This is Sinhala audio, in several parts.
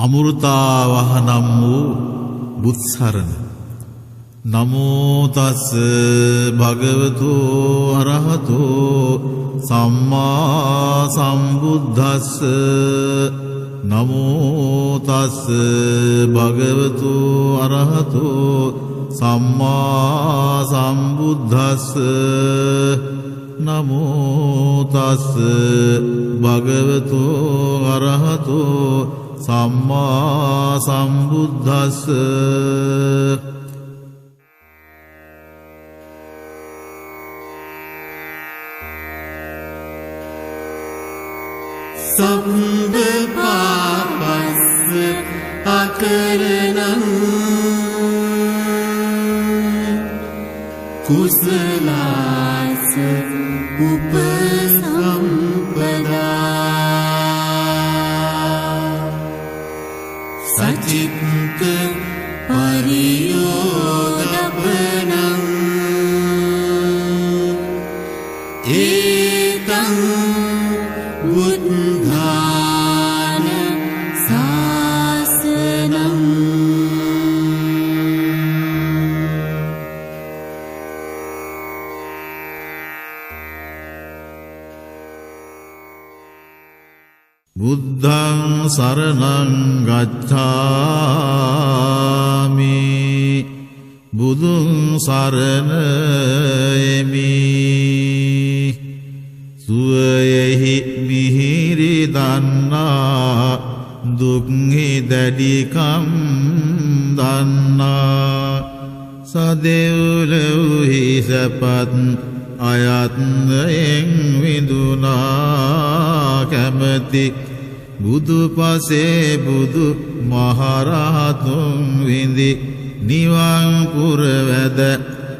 අමෘතාවහනම් වූ බුත්සරණ. නමෝ තස් භගවතු අරහතෝ සම්මා සම්බුද්දස්ස. නමෝ තස් භගවතු අරහතෝ සම්මා සම්බුද්දස්ස. නමෝ තස් භගවතු අරහතෝ සම්මා සම්බුද්දස්ස. සම්බ පාපස්ස අකරණං කුසලාස උපසම්පදා සචිත්ත පරියෝදපනං ඒතං බුද්ධාන සාසනං. බුද්ධං සරණං ගච්ඡාමි. බුදුන් සරණ එමි. සුවයෙහි මිහිරි දන්නා දුක්හි දැඩිකම් දන්නා සදෙව්ලව්හි සැපත් අයත්නයෙන් විඳුනා කැමති බුදු පසේ බුදු මහරහතුන් විඳි නිවන් පුරවැද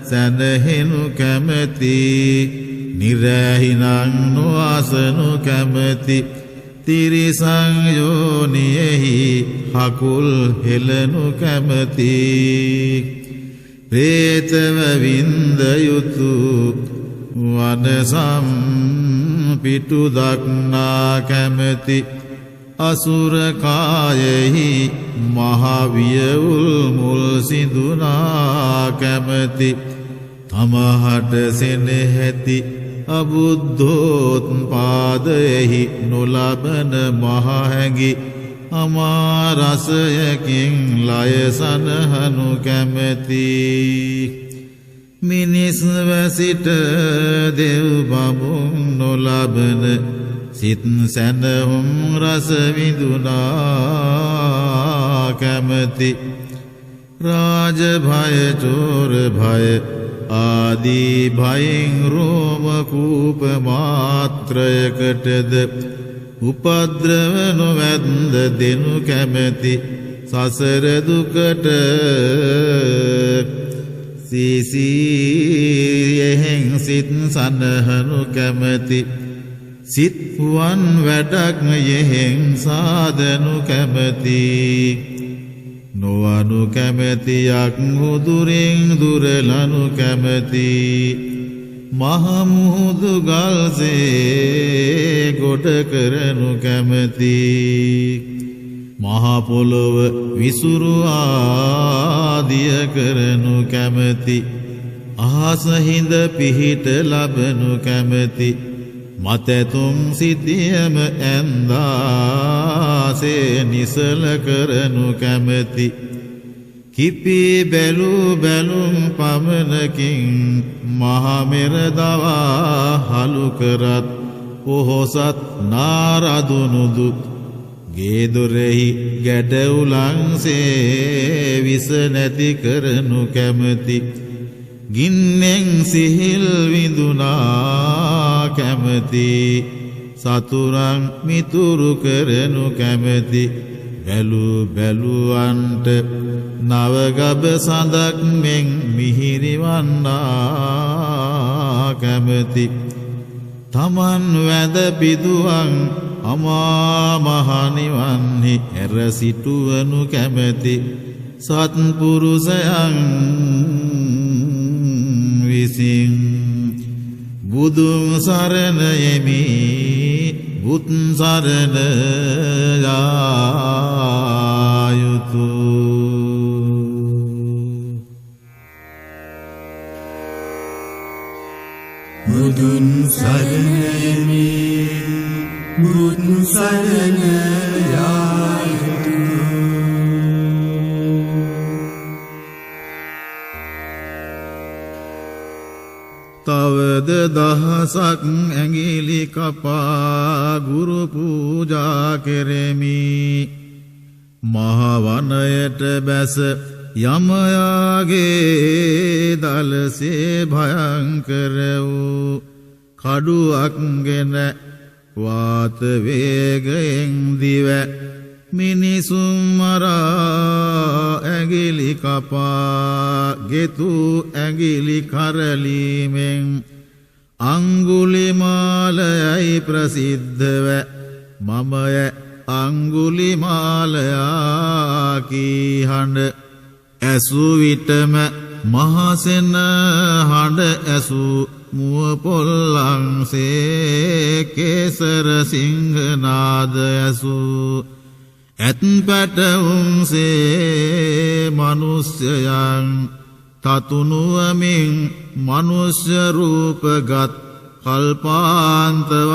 සැනහෙනු කැමති නිරැහිනං නොඅසනු කැමති තිරිසං යෝනියෙහි හකුල් හෙලනු කැමති ප්‍රේතව වින්ද යුතු වනසම් පිටු දක්නා කැමති අසුර කායෙහි මහවියවුල් මුල් සිඳුනා කැමති තමහට සෙනෙහැති අබුද්ධෝත්පාදයෙහි නොලබන මහහැඟි අමාරසයකින් ලයසනහනු කැමැති මිනිස් වැසිට දෙව් බඹුන් නොලබන සිත් සැනහුම් රස විඳුනා කැමැති රාජ භය චෝර භය ආදී භයෙන් රෝම කූප මාත්‍රයකටද උපද්‍රව නොවැන්ද දෙනු කැමැති සසර දුකට සීසීයෙහෙන් සිත් සනහනු කැමැති සිත් වන් වැඩක් යෙහෙන් සාදනු කැමැති නොවනු කැමැතියක් මුදුරින් දුරලනු කැමැති මහමුහුදු ගල්සේ ගොඩ කරනු කැමැති මහපොළොව විසුරු ආදිය කරනු කැමැති අහසහිඳ පිහිට ලබනු කැමැති මතැතුම් සිටියම ඇන්දාසේ නිසල කරනු කැමැති කිපී බැලු බැලුම් පමණකින් මහමෙර දවා හලු කරත් පොහොසත් නාරදුනුදු ගේදොරෙහි ගැඩවුලන්සේ විස නැති කරනු කැමැති ගින්නෙන් සිහිල් විඳුනා කැමැති සතුරන් මිතුරු කරනු කැමැති බැලු බැලුවන්ට නවගබ සඳක් මෙන් මිහිරිවන්නා කැමැති තමන් වැද පිදුවන් අමා මහනිවන්හි ඇර සිටුවනු කැමැති සත්පුරුෂයන් විසින් බුදුන් සරණ යෙමි බුත් සරණ යා සරණයමි බුත් සරණ තවද දහසක් ඇඟිලි කපා ගුරු පූජා කෙරෙමි මහවනයට බැස යමයාගේ දලසේ භයංකර වූ කඩුවක් ගෙන වාත වේගයෙන් දිව මිනිසුන් මරා ඇඟිලි කපා ගෙතු ඇඟිලි කරලීමෙන් අංගුලිමාලයයි ප්‍රසිද්ධව මමය අංගුලිමාලයා කී හඬ ඇසු විටම මහසෙන හඬ ඇසු මුව පොල්ලන්සේ කේසර සිංහනාද ඇසු ඇත් පැටවුන්සේ මනුස්්‍යයන් තතුනුවමින් මනුස්්‍ය රූපගත් කල්පාන්තවක්නියක්සේ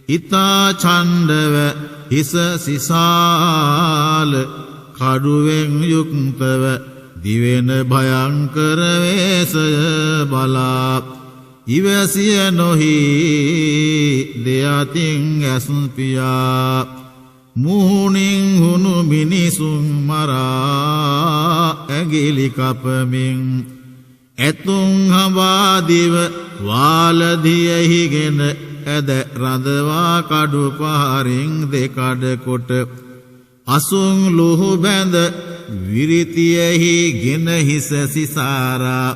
ඉතා චණ්ඩව හිස සිසාල කඩුවෙන් යුක්තව දිවෙන භයංකර වේසය බලා ඉවසිය නොහි දෙයතින් ඇස්පියා මුහුණින් හුණු මිනිසුන් මරා ඇගිලි කපමින් ඇතුන් හවාදිව වාලදියෙහිගෙන ඇද රඳවා කඩු පහරින් දෙකඩ කොට අසුන් ලොහු බැඳ විරිතියෙහි ගෙන හිස සිසාරා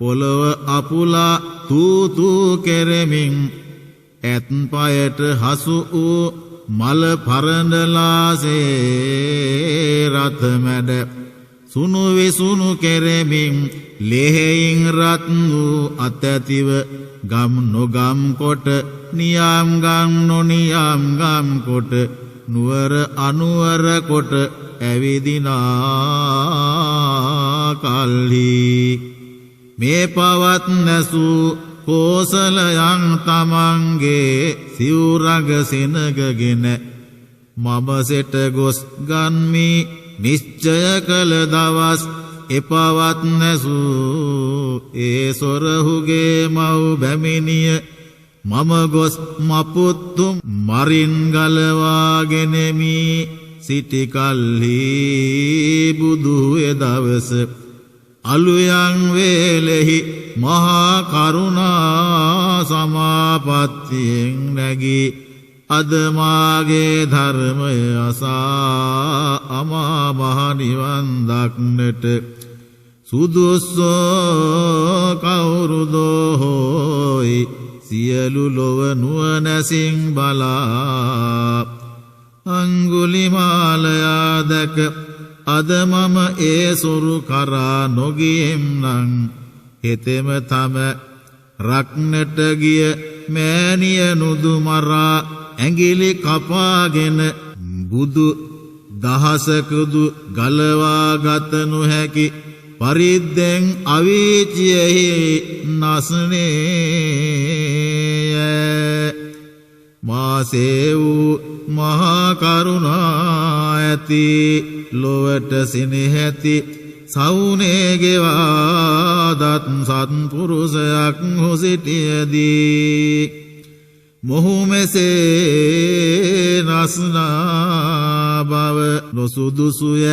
පොළොව අපුලා තූතූ කෙරෙමින් ඇත් පයට හසු වූ මල පරණලාසේ රථමැඩ සුනු විසුනු කෙරෙමින් ලෙහෙයින් රත් වූ අතැතිව ගම් නොගම් කොට නියම් ගම් නොනියම් ගම් කොට නුවර අනුවර කොට ඇවිදිනා කල්හි මේ පවත් නැසූ කෝසලයන් තමන්ගේ සිවුරග සෙනගගෙන මම සෙට ගොස් ගන්මි නිශ්චය කළ දවස් එපවත් නැසූ ඒ සොරහුගේ මව් බැමිණිය මම ගොස් මපුත්තුම් මරින් ගලවාගෙනෙමි සිටිකල්හි බුදු එදවස අලුයන් වේලෙහි මහා කරුණා සමාපත්තියෙන් නැගී අදමාගේ ධර්මය අසා අමා මහ නිවන් දක්නට සුදුස්සෝ කවුරුදෝ හෝයි සියලු ලොව නුවණැසින් බලා අංගුලිමාලයා දැක අද මම ඒ සොරු කරා නොගියෙම් නං හෙතෙම තම රක්නට ගිය මෑණිය නුදු මරා ඇඟිලි කපාගෙන බුදු දහසකුදු ගලවා ගත නොහැකි පරිද්දෙන් අවීචියෙහි නසනේ මාසේ වූ මහා කරුණා ඇති ලොවට සිනහැති සවුනේ ගෙවාදත් සත්පුරුෂයක් හොසිටියදී මොහු මෙසේ නස්නා බව නොසුදුසුය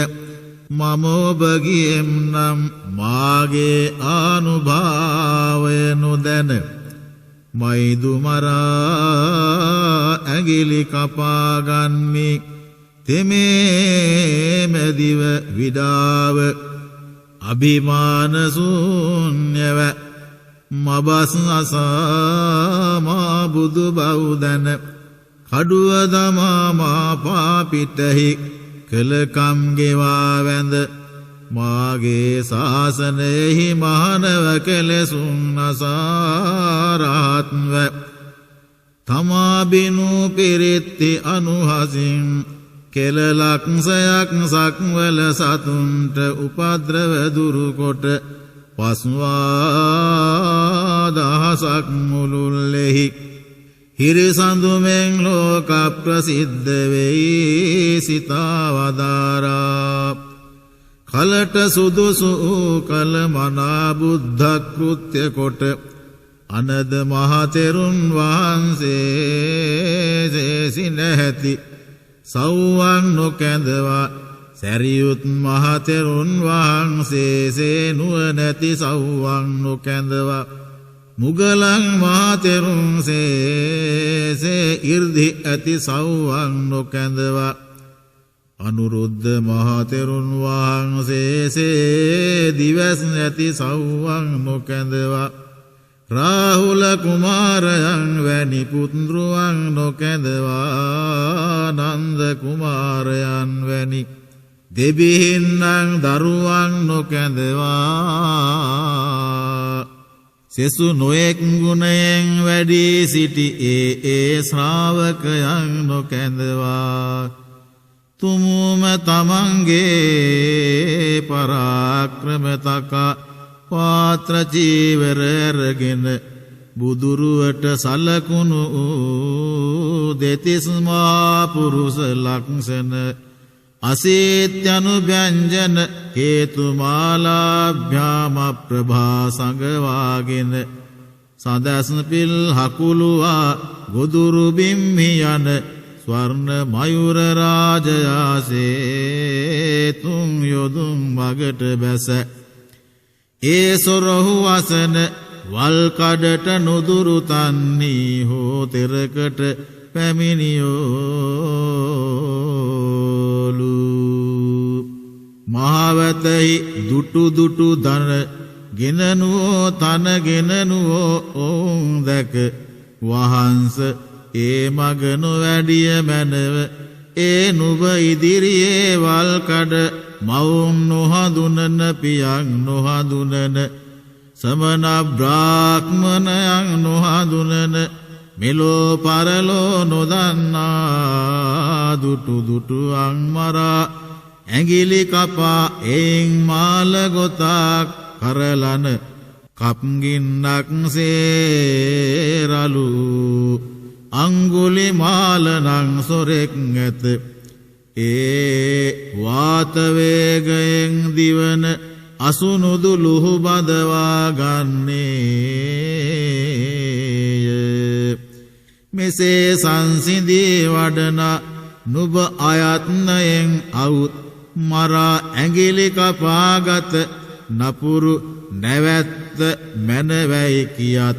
මම ඔබගියෙම් නම් මාගේ ආනුභාවය නොදැන මයිදු මරා ඇඟිලි කපාගන්මි තෙමේ මැදිව විඩාව අභිමාන ශූන්‍යව මබස් අසමා බුදු බවුදන කඩුව දමා මා පාපිටෙහි කලකම් ගෙවා වැඳ මාගේ ශාසනයෙහි මහානව කෙලෙසුන් නසාරාත්ව තමා බිනු පිරිත්ති අනුහසින් කෙලලක්සයක් සක්වල සතුන්ට උපද්‍රව දුරුකොට පස්වාදහසක් මුළුල්ලෙහි හිරිසඳුමෙන් ලෝක ප්‍රසිද්ධ වෙයි සිතාවදාරා කලට සුදුසු කල මනා බුද්ධ කෘත්‍ය කොට අනද මහතෙරුන් වහන්සේ සිනහැති සව්වන් නොකැඳවා සැරියුත් මහතෙරුන් වහන්සේ නුවණැති සව්වන් නොකැඳවා මුගලන් මහතෙරුන් සේ 이르දි ඇති සව්වන් නොකැඳවා අනුරුද්ධ මහතෙරුන් වහන්සේ දිවස් නැති සව්වන් නොකැඳවා රාහුල කුමාරයන් වැනි පුත්රුවන් නොකැඳවා නන්ද කුමාරයන් වැනි දෙබිහින්නන් දරුවන් නොකැඳවා සෙසු නොයෙක් ගුණයෙන් වැඩි සිටි ඒ ශ්‍රාවකයන් නොකැඳවා තුමුම තමන්ගේ පරාක්‍රමතකා පාත්‍ර චීවර අරගෙන බුදුරුවට සලකුණු දෙතිස් මහා පුරුෂ ලක්ෂණ අසීත්‍යනු ව්‍යංජන හේතුමාලාභ්‍යාම ප්‍රභා සංගවාගෙන සදස්න පිල් හකුලුවා ගොදුරු බිම්හි යන ස්වර්ණ මයුර රාජයාසේ තුන් යොදුන් මගට බැස ඒ සොරහු වසන වල් කඩට නුදුරු තන්නී හෝ තෙරකට පැමිණියෝලු මහවතෙහි දුටු දුටු දන ගෙනනුවෝ තන ගෙනනුවෝ ඔවුන් දැක වහන්ස ඒ මගනු වැඩිය මැනව ඒ නුබ ඉදිරියේ වල් කඩ මවුන් නොහඳුනන පියන් නොහඳුනන සමන බ්‍රාහ්මණයන් නොහඳුනන මෙලෝ පරලෝ නොදන්නා දුටු දුටු අංමරා ඇඟිලි කපා එයින් මාල ගොතක් කරලන කප්ගින්නක් සේරලු අංගුලි මාලනං සොරෙක් ඇත ඒ වාතවේගයෙන් දිවන අසුනුදු ලුහු බදවා ගන්නේය මෙසේ සංසිදී වඩන නුබ අයත්නයෙන් අවුත් මරා ඇඟිලි කපාගත නපුරු නැවැත්ත මැනවැයි කියත්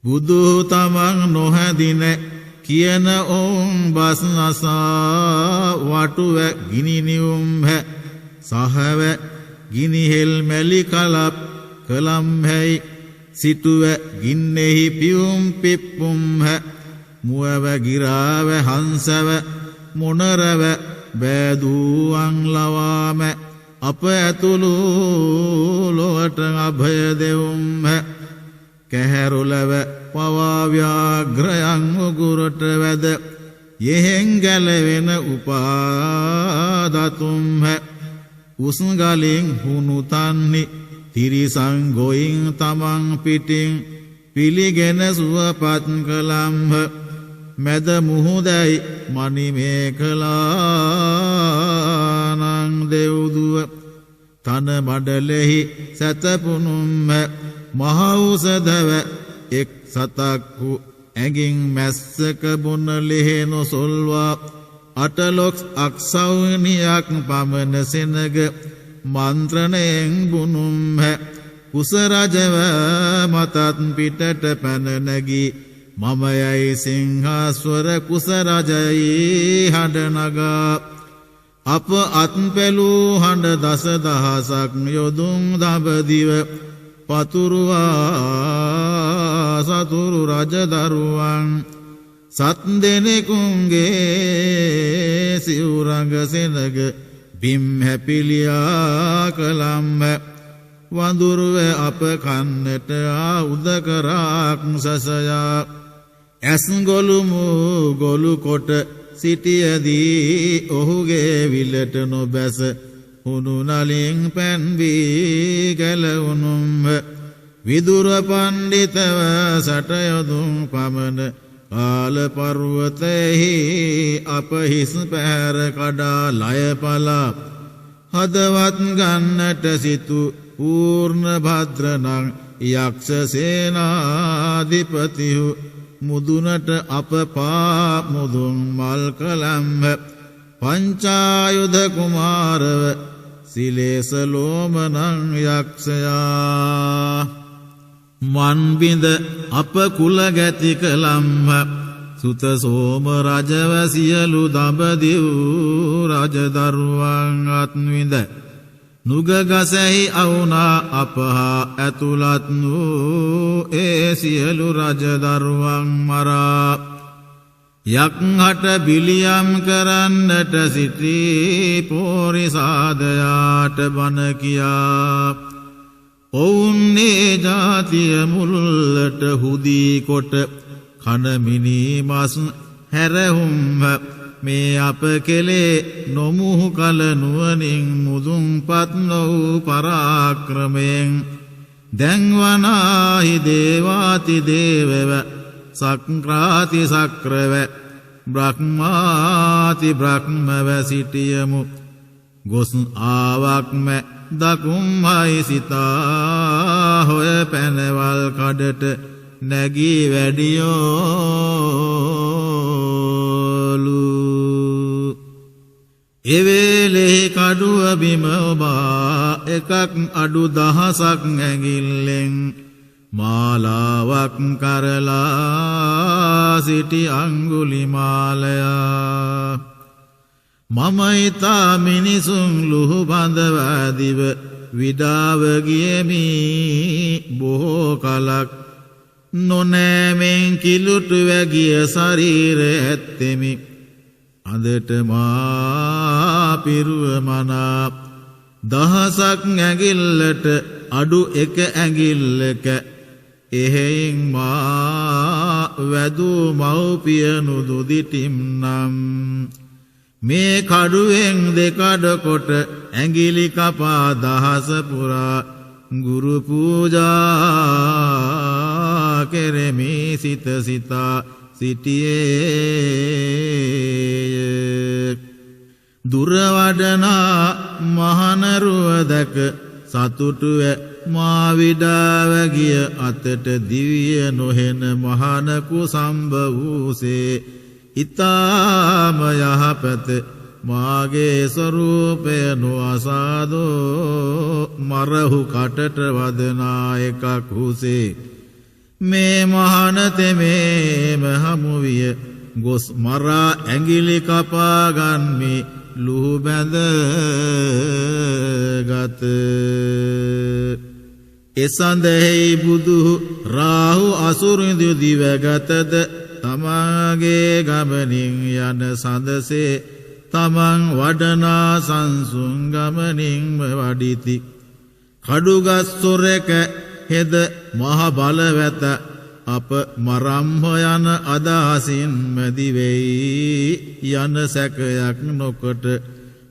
බුදු තමන් නොහැදින කියන ඔවුන් බස් නසා වටුව ගිනිනිවුම් හැ සහව ගිනිහෙල් මැලි කලප් කළම් හැයි සිටුව ගින්නෙහි පියුම් පිප්පුම් හැ මුවව ගිරාව හංසව මොනරව බෑදූවන් ලවාම අප ඇතුළු ලොවට අභය දෙවුම් හැ කැහැරුලව පවාව්‍යාග්‍රයන් උගුරට වැද යෙහෙන් ගැලවෙන උපාදතුම් හැ උස්ගලින් හුණු තන්නි තිරිසං ගොයින් තමන් පිටින් පිළිගෙන සුවපත් කළම්හ මැද මුහුදැයි මණිමේඛලානං දෙව්දුව තන මඩලෙහි සැතපුනුම්හ මහෞසදව එක් සතක්හු ඇගින් මැස්සක බොන ලෙහෙනො සොල්වා අටලොක්ස් අක්සවනියක් පමණ සෙනග මන්ත්‍රණයෙන් බුනුම්හ කුසරජව මතත් පිටට පැනනගී මමයයි සිංහස්වර කුසරජයි හඬනගා අප අත්පැලූ හඬ දස දහසක් යොදුන් දබදිව පතුරුවා සතුරු රජදරුවන් සත් දෙනෙකුන්ගේ සිවුරඟ සෙනග බිම් හැපිලියා කළම්ම වඳුරුව අප කන්නට උදකරාක් සසයා ඇස් ගොළුමු ගොළු කොට සිටියදී ඔහුගේ විලට නොබැස හුණු නලින් පැන්වී ගැලවුනුම්ව විදුර පණ්ඩිතව සටයොදුම් පමණ කාල පර්වතයෙහි අප හිස් පැහැර කඩා ලයපලා හදවත් ගන්නට සිතු පූර්ණ භද්‍රනං යක්ෂ සේනාධිපතිහු මුදුනට අප පා මුදුන් මල් කළම්ව පංචායුධ කුමාරව සිලේස ලෝමනං යක්ෂයා මන්බිඳ අප කුල ගැති කළම්ව සුත සෝම රජව සියලු දඹදිව් රජදරුවන් අත්විඳ නුගගසෙහි අවුනා අපහා ඇතුළත් වූ ඒ සියලු රජදරුවන් මරා යක්හට බිලියම් කරන්නට සිටී පෝරිසාදයාට බණ කියා ඔවුන්නේ ජාතිය මුල්ලට හුදී කොට කනමිනී මස් හැරහුම්ව මේ අප කෙලේ නොමුහු කල නුවනින් මුදුන්පත් නොවූ පරාක්‍රමයෙන් දැන්වනාහි දේවාති දේවව සක්‍රාති සක්‍රව බ්‍රහ්මාති බ්‍රහ්මව සිටියමු ගොස් ආවක්ම දකුම්හයි සිතා හොය පැනවල් කඩට නැගී වැඩියෝලු එවේලෙහි කඩුව බිම ඔබා එකක් අඩු දහසක් ඇඟිල්ලෙන් මාලාවක් කරලා සිටි අංගුලිමාලයා මම ඉතා මිනිසුන් ලුහු බඳවදිව විඩාව ගියමි බොහෝ කලක් නොනෑමෙන් කිලුටු වැගිය ශරීර ඇත්තෙමි අදට මා පිරුව මනා දහසක් ඇඟිල්ලට අඩු එක ඇඟිල්ලක එහෙයින් මා වැදූ මව්පියනු දුදිටිම්නම් මේ කඩුවෙන් දෙකඩ කොට ඇඟිලි කපා දහස පුරා ගුරු පූජා කෙරෙමි සිත සිතා සිටියේය දුරවඩනා මහනරුව දැක සතුටුව මා විඩාව ගිය අතට දිවිය නොහෙන මහනකු සම්බ වූසේ ඉතාම යහපත මාගේ ස්වරූපය නොඅසාදෝ මරහු කටට වදනා එකක් හුසේ මේ මහනතෙමේම හමුවිය ගොස් මරා ඇඟිලි කපාගන්මි ලුහු බැඳ ගත එසඳෙහි බුදු රාහු අසුරිඳු දිවගතද තමාගේ ගමනින් යන සඳසේ තමන් වඩනා සංසුන් ගමනින්ම වඩිති කඩුගස් සොරක හෙද මහ බලවැත අප මරම්හ යන අදහසින් මැදිවෙයි යන සැකයක් නොකොට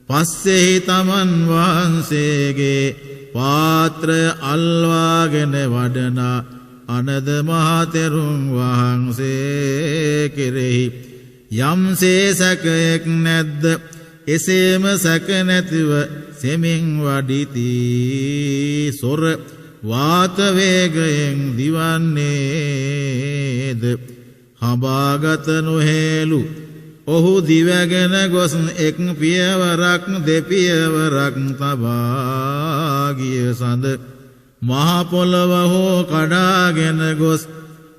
පස්සෙහි තමන් වහන්සේගේ පාත්‍රය අල්වාගෙන වඩනා අනද මහතෙරුන් වහන්සේ කෙරෙහි යම්සේ සැකයක් නැද්ද එසේම සැක නැතිව සෙමින් වඩිති සොර වාතවේගයෙන් දිවන්නේද හඹාගත නොහේලු ඔහු දිවගෙන ගොස් එක් පියවරක් දෙපියවරක් තබා ගිය සඳ මහ පොළව හෝ කඩාගෙන ගොස්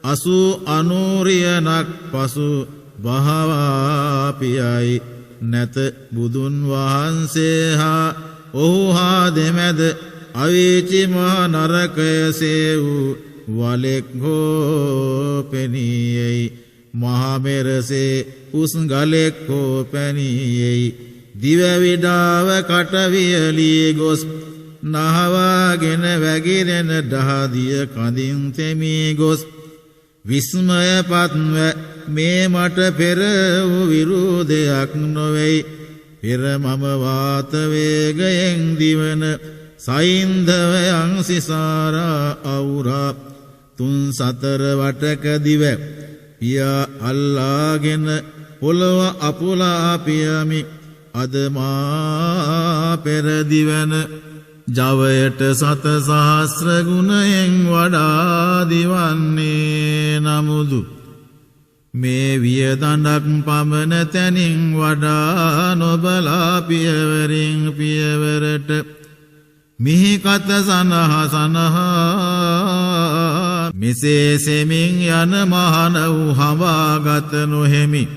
80 රියනක් පසු බහවා පියයි නැත බුදුන් වහන්සේ හා ඔහු හා දෙමැද අවීචි මහ නරකයසේ වූ වලෙක් හෝ පෙනියෙයි මහමෙරසේ උස් ගලෙක් හෝ පැනියෙයි දිව විඩාව කටවියලී ගොස් නහවාගෙන වැගිරෙන දහදිය කඳින් තෙමී ගොස් විස්මය පත්ව මේ මට පෙර වූ විරුදයක් නොවේයි පෙර මම වාත වේගයෙන් දිවන සයින්ධවයන් සිසාරා අවුරා තුන් සතර වටක දිව පියා අල්ලාගෙන පොළව අපුලා පියමි අද මා පෙර දිවන ජවයට සත සහස්‍ර ගුණයෙන් වඩා දිවන්නේ නමුදු මේ වියදඬක් පමණ තැනින් වඩා නොබලා පියවරින් පියවරට මිහි කත සනහා මෙසේ සෙමින් යන මහන වූ හවාගත නොහෙමි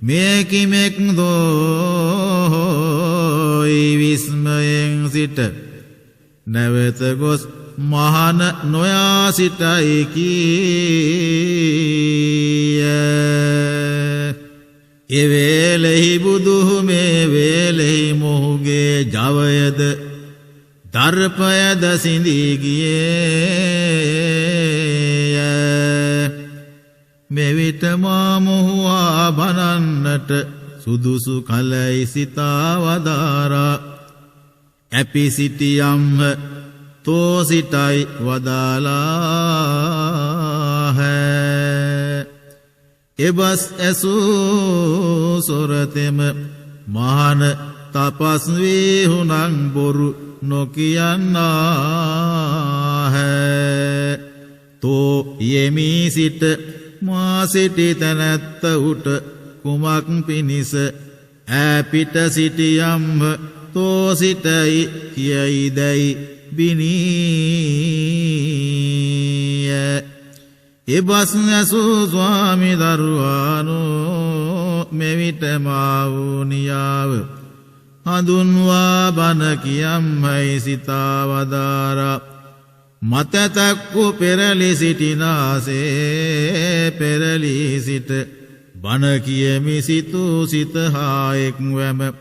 මේ කිමෙක් දෝයි විස්මයෙන් සිට නැවත ගොස් මහන නොයා සිටයි කීය එවේලෙහි බුදුහු මේ වේලෙහි මොහුගේ ජවයද දර්පයද සිඳී ගියේය මෙවිට මා මොහුවා බනන්නට සුදුසු කලයි සිතා වදාරා ඇපි සිටියම්හ තෝ සිටයි වදාලාහ එබස් ඇසූ සොරතෙම මහන තපස් වී හුනං බොරු නොකියන්නාහ තෝ යෙමී සිට මා සිටි තැනැත්ත උට කුමක් පිණිස ඈපිට සිටියම්හ තෝ සිටයි කියයි දැයි බිනීය එබස් ඇසූ ස්වාමි දරුවානෝ මෙවිට මා වූ නියාව හඳුන්වා බණ කියම්හයි සිතා වදාරා මතතක්කු පෙරලි සිටිනාසේ පෙරලි සිට බණ කියමි සිතූ සිත හායෙක් වැම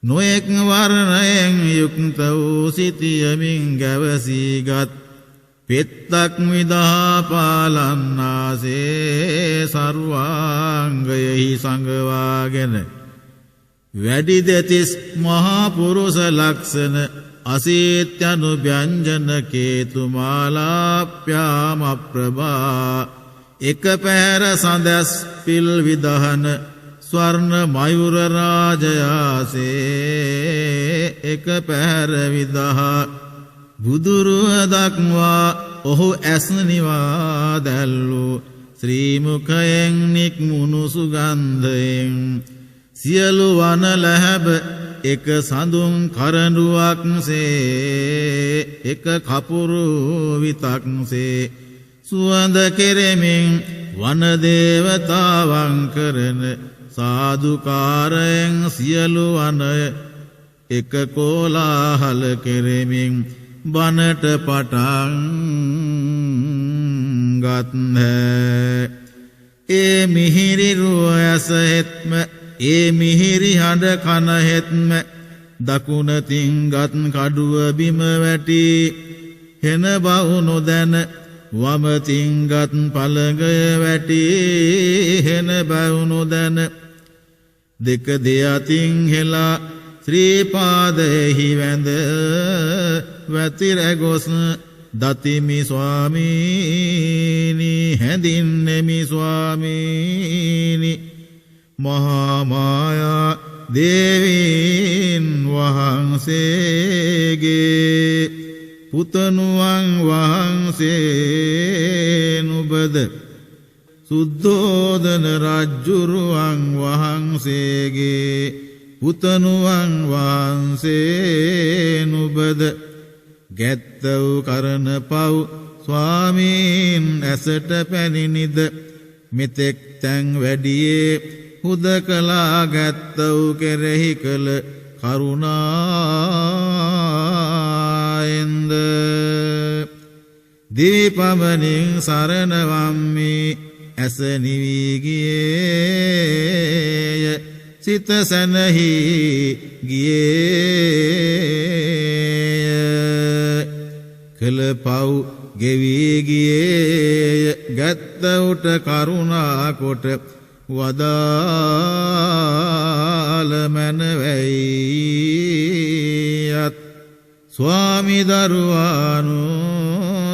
නොයෙක් වර්ණයෙන් යුක්ත වූ සිතියමින් ගැවසීගත් පෙත්තක් විදහා පාලන්නාසේ සර්වාංගයෙහි සඟවාගෙන වැඩි දෙතිස් මහා පුරුෂ ලක්ෂණ අසීත්‍යනු ව්‍යංජන කේතුමාලාප්‍යාම ප්‍රභා එක පැහැර සඳස් පිල් විදහන ස්වර්ණ මයුර රාජයාසේ එක පැහැර විදහා බුදුරුව දක්වා ඔහු ඇස්නිවා දැල්ලු ශ්‍රීමුඛයෙන් නික්මුණු සුගන්ධයෙන් සියලු වන ලැහැබ එක සඳුන් කරඬුවක්සේ එක කපුරු විතක්සේ සුවඳ කෙරෙමින් වන දේවතාවන් කරන සාදුකාරයෙන් සියලු වනය එක කෝලාහල කෙරෙමින් බනට පටන් ගත්හ ඒ මිහිරි රුව ඇස හෙත්ම ඒ මිහිරි හඬ කන හෙත්ම දකුණතින් ගත් කඩුව බිම වැටි හෙන බහු නොදැන වමතින් ගත් පළඟය වැටි හෙන බහු නොදැන දෙක දෙයතින් හෙලා ශ්‍රී පාදයෙහි වැඳ වැතිර ගොස් දතිමි ස්වාමීනි හැඳින්නෙමි ස්වාමීනි මහා මායා දේවීන් වහන්සේගේ පුතණුවන් වහන්සේ නුබද සුද්ධෝදන රජ්ජුරුවන් වහන්සේගේ පුතණුවන් වහන්සේ නුබද ගැත්ත වූ කරන පව් ස්වාමීන් ඇසට පැනිනිද මෙතෙක් තැන් වැඩියේ හුදකලා ගැත්ත වූ කෙරෙහි කළ කරුණායෙන්ද දීපමනින් සරණවම්මි ඇස නිවී ගියේය සිත සැනහි ගියේය කළ පව් ගෙවී ගියේය ගැත්ත උට කරුණා කොට වදාළ මැනවැයියත් ස්වාමි දරුවානු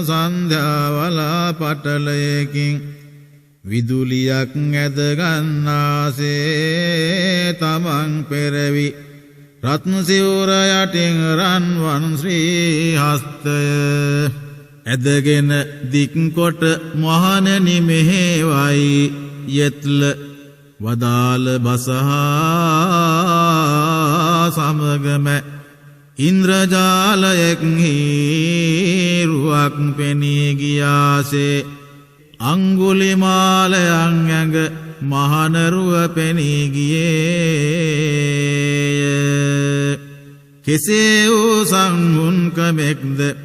සන්ධ්‍යාවලා පටලයකින් විදුලියක් ඇදගන්නාසේ තමන් පෙරවි රත්න සිවුර යටින් රන්වන් ශ්‍රී හස්තය ඇදගෙන දික්කොට මහණනි මෙහෙවයි යෙත්ල වදාළ බසහා සමගම ඉන්ද්‍රජාලයෙක්හි රුවක් පෙනී ගියාසේ අංගුලිමාලයන් ඇඟ මහනරුව පෙනී ගියේය. කෙසේ වූ සංගුන්කමෙක්ද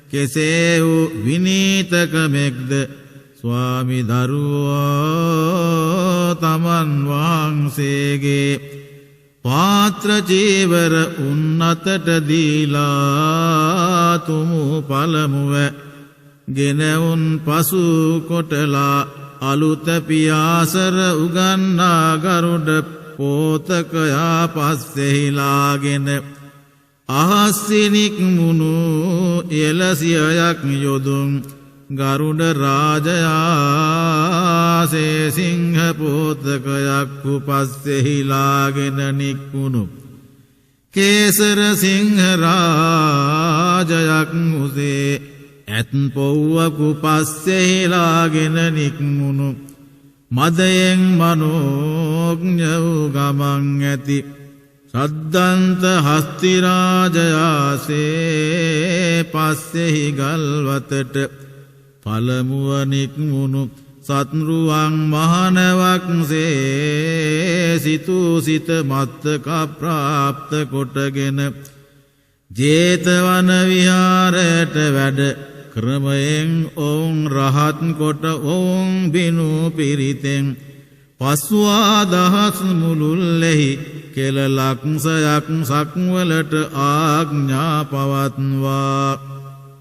කෙසේ වූ විනීතකමෙක්ද ස්වාමි දරුවා තමන් වහන්සේගේ පාත්‍ර චීවර උන්නතට දීලා තුමු පළමුව ගෙනවුන් පසු කොටලා අලුත පියාසර උගන්නා ගරුඩ පෝතකයා පස්සෙහිලාගෙන අහස්සිනික් මුණු එලසියයක් යොදුන් ගරුඩ රාජයාසේ සිංහ පෝතකයක් පස්සෙහිලාගෙන නික්මුණු කේසර සිංහ රාජයක් උසේ ඇත් පොව්වකු පස්සෙහිලාගෙන නික්මුණු මදයෙන් මනෝඥ වූ ගමන් ඇති සද්දන්ත හස්තිරාජයාසේ පස්සෙහි ගල්වතට පළමුව නික්මුණු සත්රුවන් මහනවක්සේ සිතූ සිත මත්තක ප්‍රාප්ත කොටගෙන ජේතවන විහාරයට වැඩ ක්‍රමයෙන් ඔවුන් රහත් කොට ඔවුන් බිනු පිරිතෙන් පස්වා දහස් මුළුල්ලෙහි කෙල ලක්ෂයක් සක්වලට ආඥා පවත්වා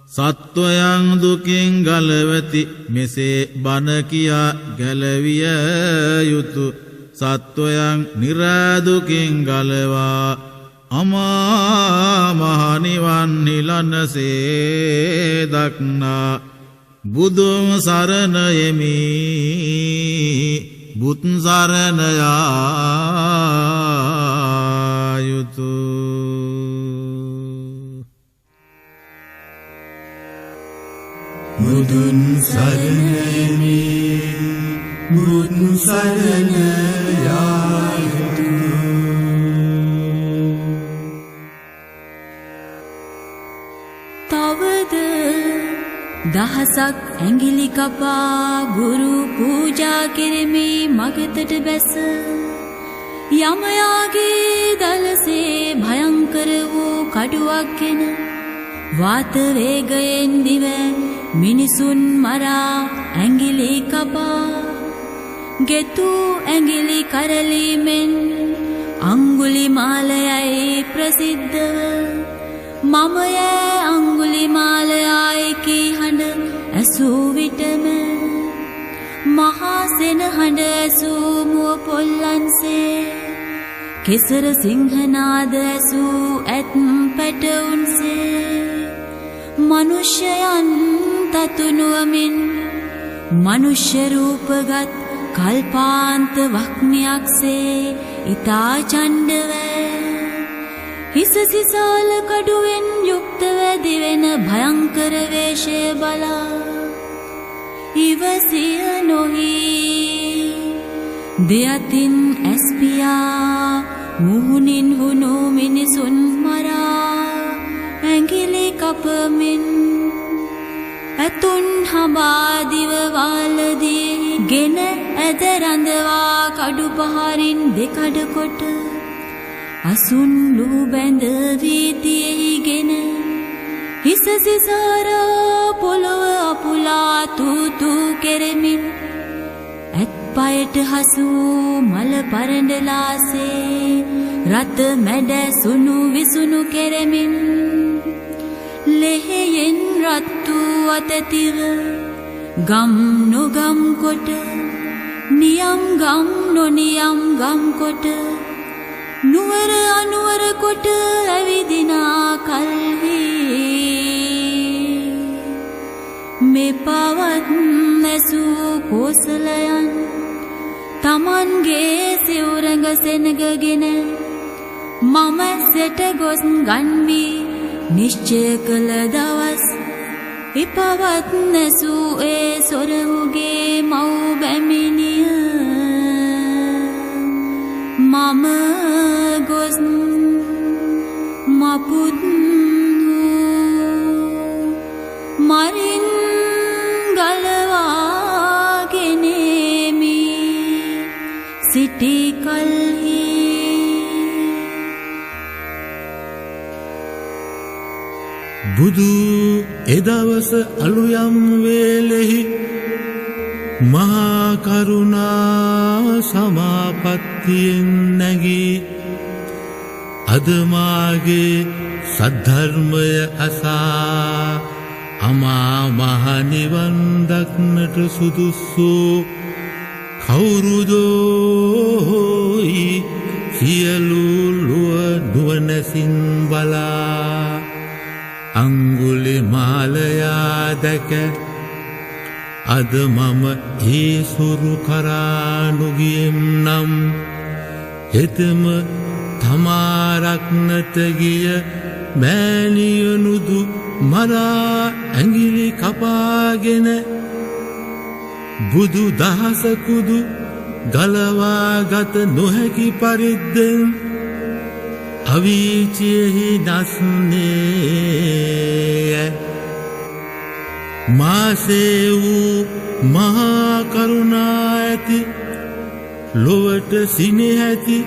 සත්වයන් දුකින් ගලවති මෙසේ බණ කියා ගැලවිය යුතු සත්වයන් නිරාදුකින් ගලවා අමා මහ නිවන් නිලනසේ දක්නා බුදුන් සරණ යෙමි බුත් සරණ යා යුතුය. බුදුන් සරණ යෙමි බුත් සරණ යා යුතුය. තවද දහසක් ඇඟිලි කපා ගුරු පූජා කෙරෙමි මගතට බැස යමයාගේ දලසේ භයංකර වූ කඩුවක්ගෙන වාත වේගයෙන් දිව මිනිසුන් මරා ඇඟිලි කපා ගෙතු ඇඟිලි කරලීමෙන් අංගුලිමාලයයි ප්‍රසිද්ධව මමය අංගුලිමාලයයි කී හඬ ඇසූ විටම මහා සෙනහඬ ඇසූ මුව පොල්ලන්සේ කෙසර සිංහනාද ඇසූ ඇත් පැටවුන්සේ මනුෂ්‍යයන් තතුනුවමින් මනුෂ්‍ය රූපගත් කල්පාන්ත වක්නියක්සේ ඉතා චණ්ඩව හිස සිසාල කඩුවෙන් යුක්තව දිවෙන භයංකර වේශය බලා ඉවසිය නොහී දෙයතින් ඇස්පියා මුහුණින් හුණු මිනිසුන් මරා ඇඟිලි කපමින් ඇතුන් හඹාදිව වාලදී ගෙන ඇද රඳවා කඩු පහරින් දෙකඩ කොට අසුන් ලූ බැඳ වීතියෙහි ගෙන හිස සිසාරා පොළොව අපුලා තූතු කෙරෙමින් ඇත් පයට හසු මල පරඬලාසේ රත මැඩ සුණු විසුණු කෙරෙමින් ලෙහෙයෙන් රත්තු අතතිව ගම් නොගම් කොට නියම් ගම් නොනියම් ගම් කොට නුවර අනුවර කොට ඇවිදිනා කල්හි මේ පවත් නැසූ කෝසලයන් තමන්ගේ සිවුරඟ සෙනගගෙන මම සෙට ගොස් ගන්වි නිශ්චය කළ දවස් ඉපවත් නැසූ ඒ සොරහුගේ මව් බැමිණිය මම ගොස් මපුත් මරින් ගලවාගෙනෙමි සිටි කල්හි බුදු එදවස අලුයම් වේලෙහි මහා කරුණා සමාපත්තියෙන් නැගී අද මාගේ සද්ධර්මය අසා අමා මහ නිවන් දක්නට සුදුසු කවුරුදෝයි සියලු ලුව නුවණසින් බලා අංගුලිමාලයා දැක අද මම ඒ සුරු කරා නොගියෙම් නම් හෙතෙම තමා රක්නට ගිය මෑණියනුදු මරා ඇඟිලි කපාගෙන බුදු දහසකුදු ගලවාගත නොහැකි පරිද්දෙන් අවීචයෙහි නස්නේ මාසේ වූ මහා කරුණා ඇති ලොවට සිනේ ඇති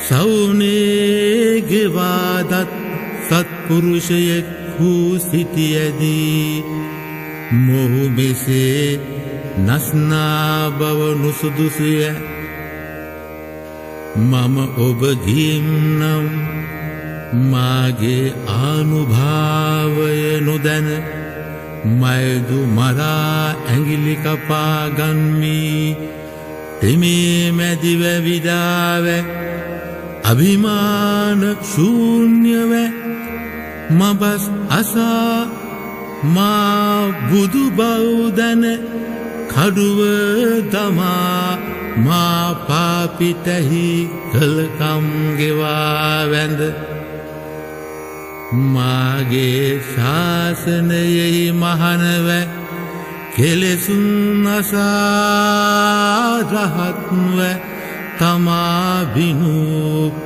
සෞනේ ගෙවාදත් සත්පුරුෂයෙක් වූ සිටියදී මොහු මෙසේ නස්නා බව නුසුදුසුය මම ඔබ ගින්නම් මාගේ ආනුභාවය නොදැන මයදු මරා ඇඟිලි කපා ගන්මි තෙමේ මැදිව විඩාව අභිමාන ශූන්‍යව මබස් අසා මා බුදු බෞදන කඩුව දමා මා පාපිටහි කලකම් ගෙවා වැඳ මාගේ ශාසනයෙහි මහනව කෙලෙසුන් අසා රහත්ව තමා බිනු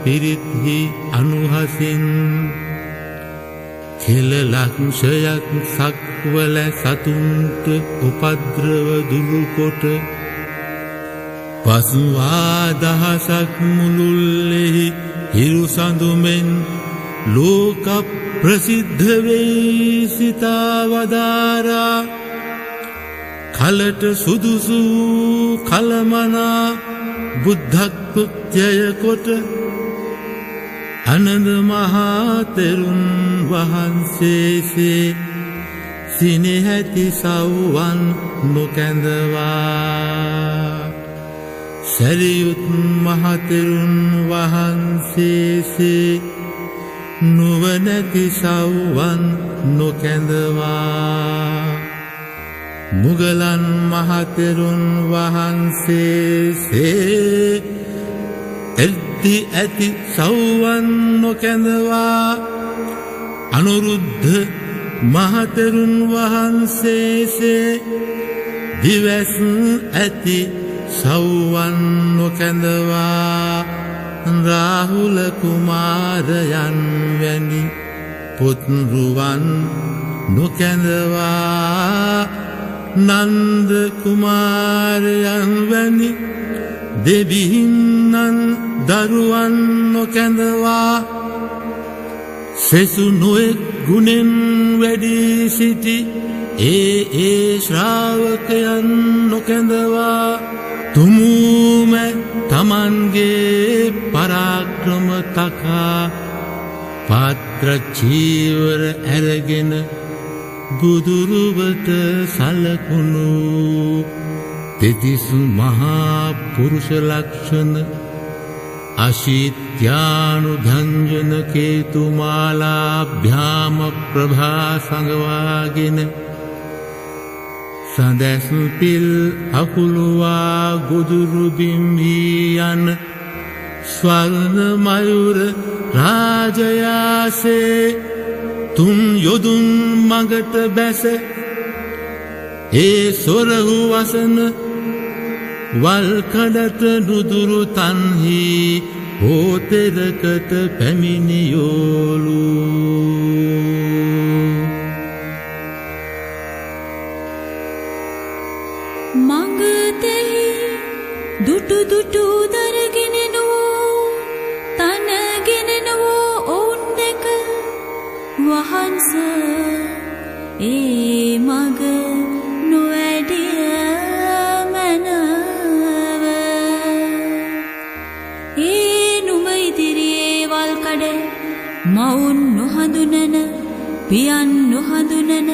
පිරිත්හි අනුහසින් කෙල ලක්ෂයක් සක්වල සතුන්ට උපද්‍රව දුරුකොට පසුවා දහසක් මුළුල්ලෙහි හිරු සඳුමෙන් ලෝක ප්‍රසිද්ධ වෙයි සිතා වදාරා කලට සුදුසු කලමනා බුද්ධකෘත්‍යය කොට අනන්ද මහා තෙරුන් වහන්සේසේ සිනෙහැති සව්වන් නොකැඳවා සැරියුත් මහතෙරුන් වහන්සේසේ නුවණැති සව්වන් නොකැඳවා මුගලන් මහතෙරුන් වහන්සේසේ එල්ති ඇති සව්වන් නොකැඳවා අනුරුද්ධ මහතෙරුන් වහන්සේසේ දිවස් ඇති සව්වන් නොකැඳවා රාහුල කුමාරයන් වැනි පුත්රුවන් නොකැඳවා නන්ද කුමාරයන් වැනි දෙවිහින්නන් දරුවන් නොකැඳවා සෙසු නොයෙක් ගුණෙන් වැඩි සිටි ඒ ශ්‍රාවකයන් නොකැඳවා තුමූම තමන්ගේ පරාක්‍රම තකා පාත්‍ර චීවර ඇරගෙන බුදුරුවට සලකුණු තෙතිසු මහා පුරුෂ ලක්ෂණ අශීත්‍යානුභංජන කේතුමාලාභ්‍යාම ප්‍රභා සංගවාගෙන සඳැස් පිල් අකුළුවා ගොදුරු බිම්වී යන ස්වර්ණ මයුර රාජයාසේ තුන් යොදුන් මගට බැස ඒ සොරහු වසන වල්කඩට නුදුරු තන්හි හෝතෙරකට පැමිණියෝලු මඟතෙහි දුටු දුටු දරගෙන නෝ තනගෙන නෝ ඔවුන් දෙක වහන්ස ඒ මග නොවැඩිය මැනව ඒ නුඹ ඉදිරියේ වල්කඩ මවුන් නොහඳුනන පියන් නොහඳුනන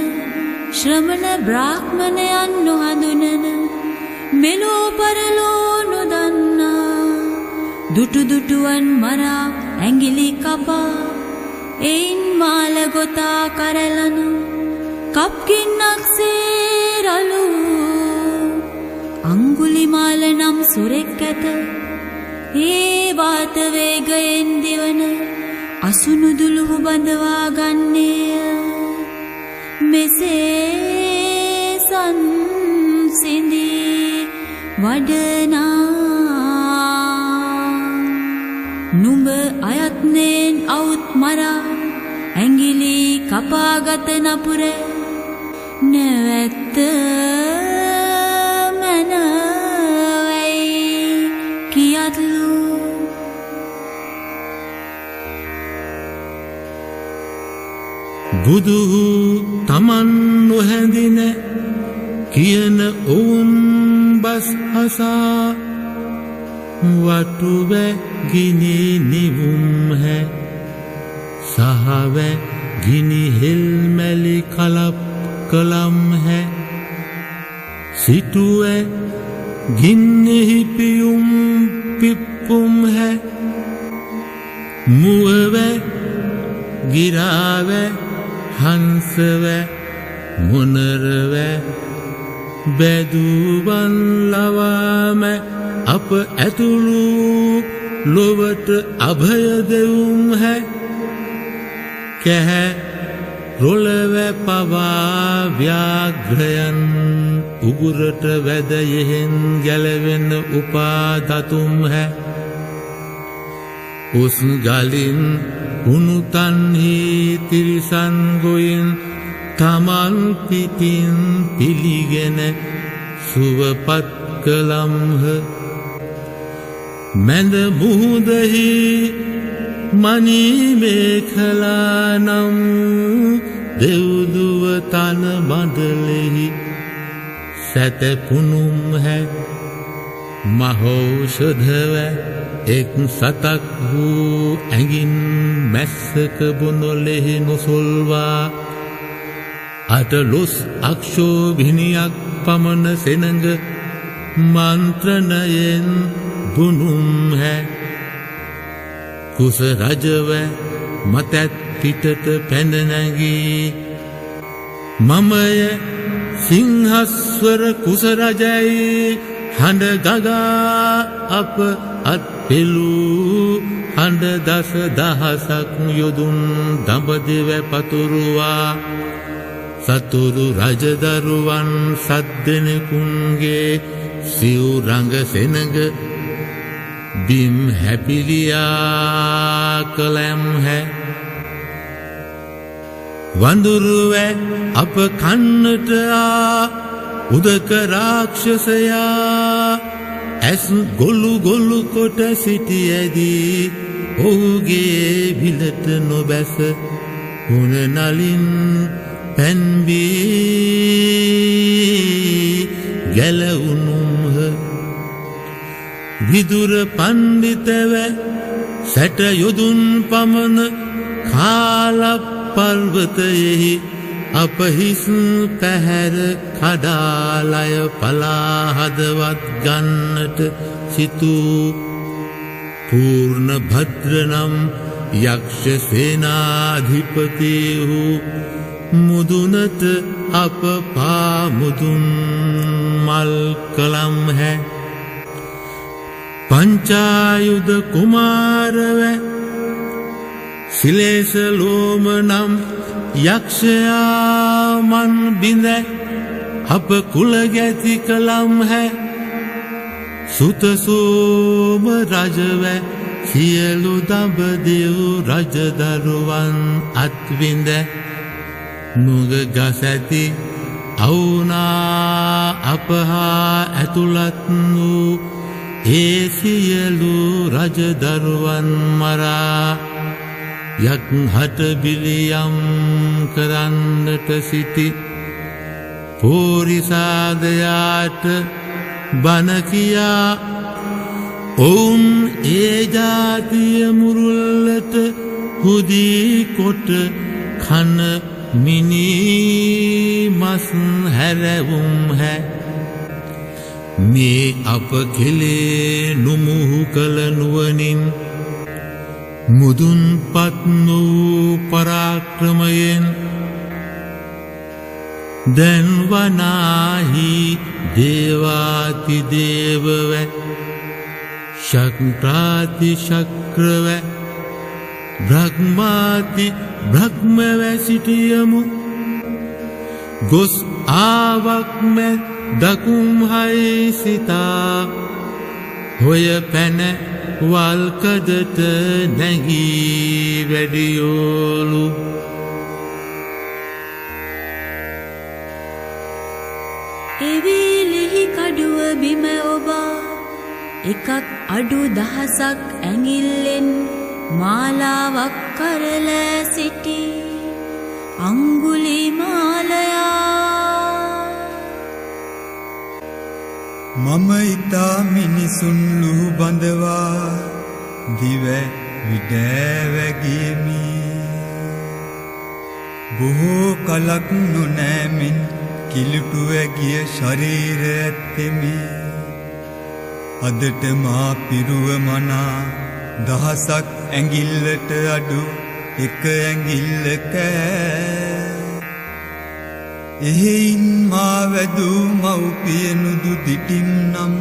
ශ්‍රමණ බ්‍රාහ්මණයන් නොහඳුනන මෙලෝ පරලෝ නොදන්නා දුටු දුටුවන් මරා ඇඟිලි කපා එයින් මාල ගොතා කරලන කප්ගින්නක්සේ රළු අංගුලිමාල නම් සුරෙක් ඇත ඒ වාත වේගයෙන් දිවන අසුනුදුලුහු බඳවා ගන්නේය මෙසේ සංසිඳී වඩනා නුඹ අයත්නෙන් අවුත් මරා ඇඟිලි කපාගත නපුර නැවැත්ත මැනවයි කියත්ලු බුදු තමන් නොහැඳින කියන ඔවුන් බස් හසා වටුව ගිනි නිවුම් හැ සහව ගිනි හෙල්මැලි කලප් කළම් හැ සිටුව ගින්නෙහි පියුම් පිප්පුම් හැ මුවව ගිරාව හංසව මොනරව බැදුවන් ලවාම අප ඇතුළු ලොවට අභය දෙවුම් හැ කැහැ රොළව පවා ව්‍යාග්‍රයන් උගුරට වැද යෙහෙන් ගැලවෙන උපාදතුම් හැ උස් ගලින් උනුතන්හි තිරිසන් ගොයින් තමන් පිටින් පිළිගෙන සුවපත් කළම්හ මැද මුහුදෙහි මණිමේඛලා නම් දෙව්දුව තන බඳලෙහි සැතපුනුම් හැ මහෞෂධව එක් සතක් වූ ඇඟින් මැස්සක බොනොලෙහි නොසොල්වා අටලොස් අක්ෂෝභිනියක් පමණ සෙනඟ මන්ත්‍රණයෙන් බුනුම් හැ කුස රජව මතැත් පිටට පැන නැගී මමය සිංහස්වර කුස රජයි හඬ ගගා අප අත් පෙළූ හඬ දස දහසක් යොදුන් දඹදිව පතුරුවා සතුරු රජදරුවන් සද්දෙනෙකුන්ගේ සිව් රඟ සෙනඟ බිම් හැපිලියා කළැම් හැ වඳුරුව අප කන්නට උදක රාක්ෂසයා ඇස් ගොල්ලු ගොල්ලු කොට සිටියදී ඔහුගේ විලට නොබැස උණ නලින් පැන්බී ගැලවුනුම්හ විදුර පණ්ඩිතව සැට යොදුන් පමණ කාල පර්වතයෙහි අපහිස් පැහැර කඩාලය පලාහදවත් ගන්නට සිතූ පූර්ණ භද්‍රනම් යක්ෂ සේනාධිපතිහු මුදුනට අප පාමුදුන් මල් කළම් है පංචායුධ කුමාරව සිලේස ලෝම නම් යක්ෂයා මන් බිඳ අප කුල ගැති කළම් है සුතසෝම රජව සියලු දඹදිව් රජදරුවන් අත්විඳ නුග ගසැති අවුනා අපහා ඇතුළත් වූ ඒ සියලු රජදරුවන් මරා යක් හට බිලියම් කරන්නට සිටි පෝරිසාදයාට බණ කියා ඔවුන් ඒ ජාතිය මුරුල්ලට හුදී කොට කන මිනිමස් හැරවුම් है මේ අප කෙලේ නුමුහු කළ නුවණින් මුදුන්පත් වූ පරාක්‍රමයෙන් දැන් වනාහි දේවාති දේවව ශක්‍රාති ශක්‍රව බ්‍රහ්මාති බ්‍රහ්මව සිටියමු ගොස් ආවක් මැ දකුම් හයි සිතා හොය පැන වල්කඩට නැගී වැඩියෝලු එවිලෙහි කඩුව බිම ඔබා එකක් අඩු දහසක් ඇඟිල්ලෙන් මාලාවක් කරලා සිටි අංගුලිමාලයා මම ඉතා මිනිසුන් ලුහු බඳවා දිව විඩෑවැගියමි බොහෝ කලක් නොනෑමින් කිලුටු ඇගිය ශරීර ඇත්තෙමි අදට මා පිරුව මනා දහසක් ඇඟිල්ලට අඩු එක ඇඟිල්ලක එහෙයින් මා වැදූ මව්පියනුදු දිටිම් නම්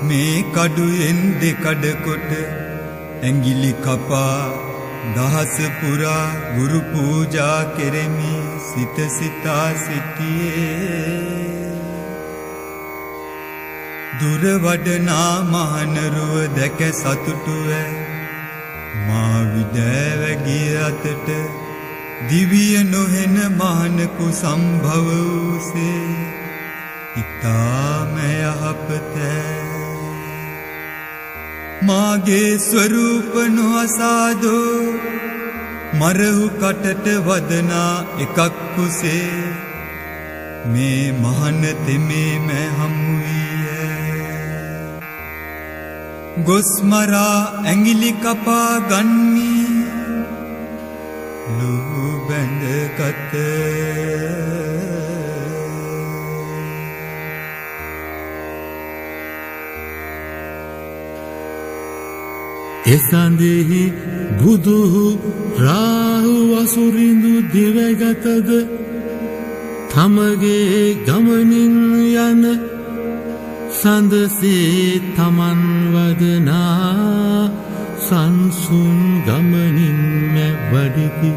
මේ කඩුයෙන් දෙකඩ කොට ඇඟිලි කපා දහස පුරා ගුරු පූජා කෙරෙමි සිත සිතා සිටියේ දුර වඩනා මහනරුව දැක සතුටුව මා විදෑවැගිය අතට දිවිය නොහෙන මහනකු සම්භව වූසේ ඉතාම යහපතෑ මාගේ ස්වරූප නොහසාදෝ මරහු කටට වදනා එකක් කුසේ මේ මහන තෙමේ මෑ හමුවිය ගොස් මරා ඇඟිලි කපා ගන්නි ලුහු බැඳගත එසන්දෙහි බුදුහු රාහු වසුරිඳු දිවගතද තමගේ ගමනින් යන සඳසේ තමන් වදනා සංසුන් ගමනින් වඩිති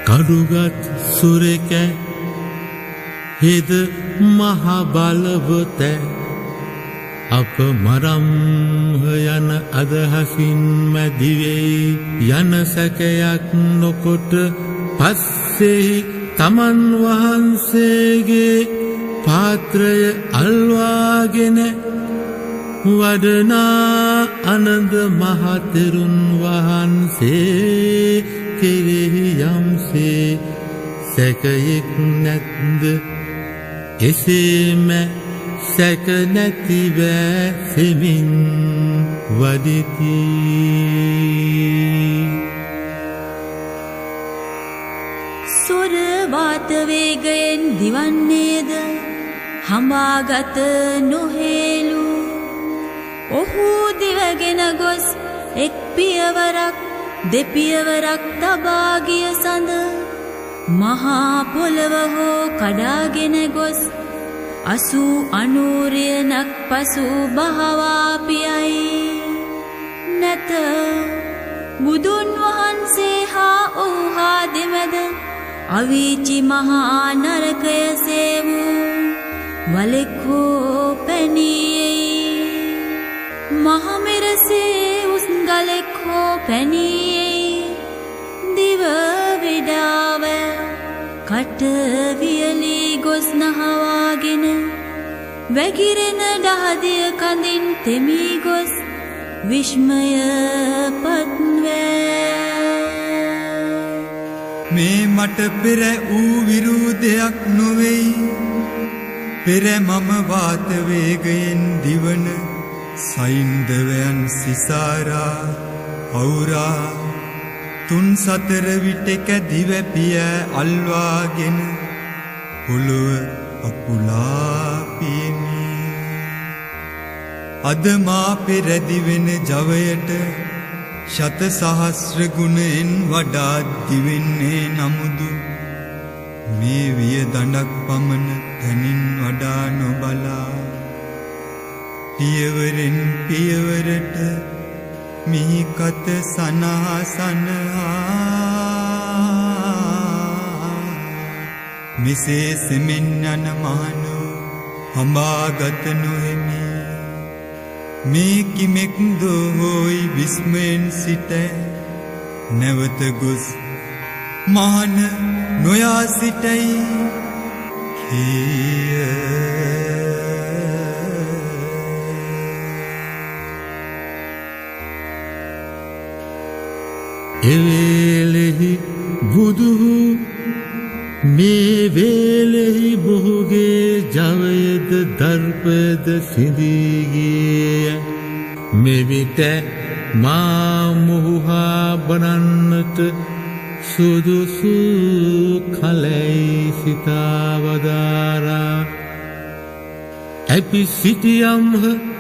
කඩුගත් සුරෙක හෙද මහ බලවත අප මරම්හ යන අදහසින් මැදිවෙයි යන සැකයක් නොකොට පස්සෙහි තමන් වහන්සේගේ පාත්‍රය අල්වාගෙන වඩනා අනන්ද මහතෙරුන් වහන්සේ කෙරෙහි යම්සේ සැකයෙක් නැත්ද එසේම සැක නැතිව සෙමින් වදිති වාත වේගයෙන් දිවන්නේද හඹාගත නොහේලු ඔහු දිවගෙන ගොස් එක් පියවරක් දෙපියවරක් තබා ගිය සඳ මහා පොළව හෝ කඩාගෙන ගොස් 80 90 පසු බහවා පියයි නැත බුදුන් වහන්සේ හා ඔහු හා දෙමෙද අවීචි මහා නරකය සේවූ වලෙක් හෝ පැනියෙයි මහමෙරසේ උස්ගලෙක් හෝ පැනියෙයි දිව විඩාව කට වියලී ගොස් නහවාගෙන වැగిරෙන දහදිය කඳින් තෙමී ගොස් විස්මය පත්වෑ මේ මට පෙර වූ විරුදයක් නොවෙයි පෙර මම වාත වේගයෙන් දිවන සයින්දවයන් සිසාරා අවුරා තුන් සතර විටක දිවැපිය අල්වාගෙන පොළොව අකුලා පියමි අද මා පෙරදිවෙන ජවයට ශත සහස්‍ර ගුණයෙන් වඩා දිවෙන්නේ නමුදු මේ විය දඬක් පමණ තනින් වඩා නොබලා පියවරෙන් පියවරට මිහි කත සනහසනහා මෙසේ සෙමෙන් යන මහනෝ හඹාගත නොහෙමි මේ කිමෙක් දෝහොයි විස්මයෙන් සිට නැවත ගොස් මහන නොයා සිටයි කිය එවේලෙහි බුදුහු මේ වේලෙහි බොහෝගේ ජවයද දර්පද සිඳීගිය මෙවිට මා මුහා බනන්නට සුදුසු කලැයි සිතාවදාරා ඇපි සිටියම්හ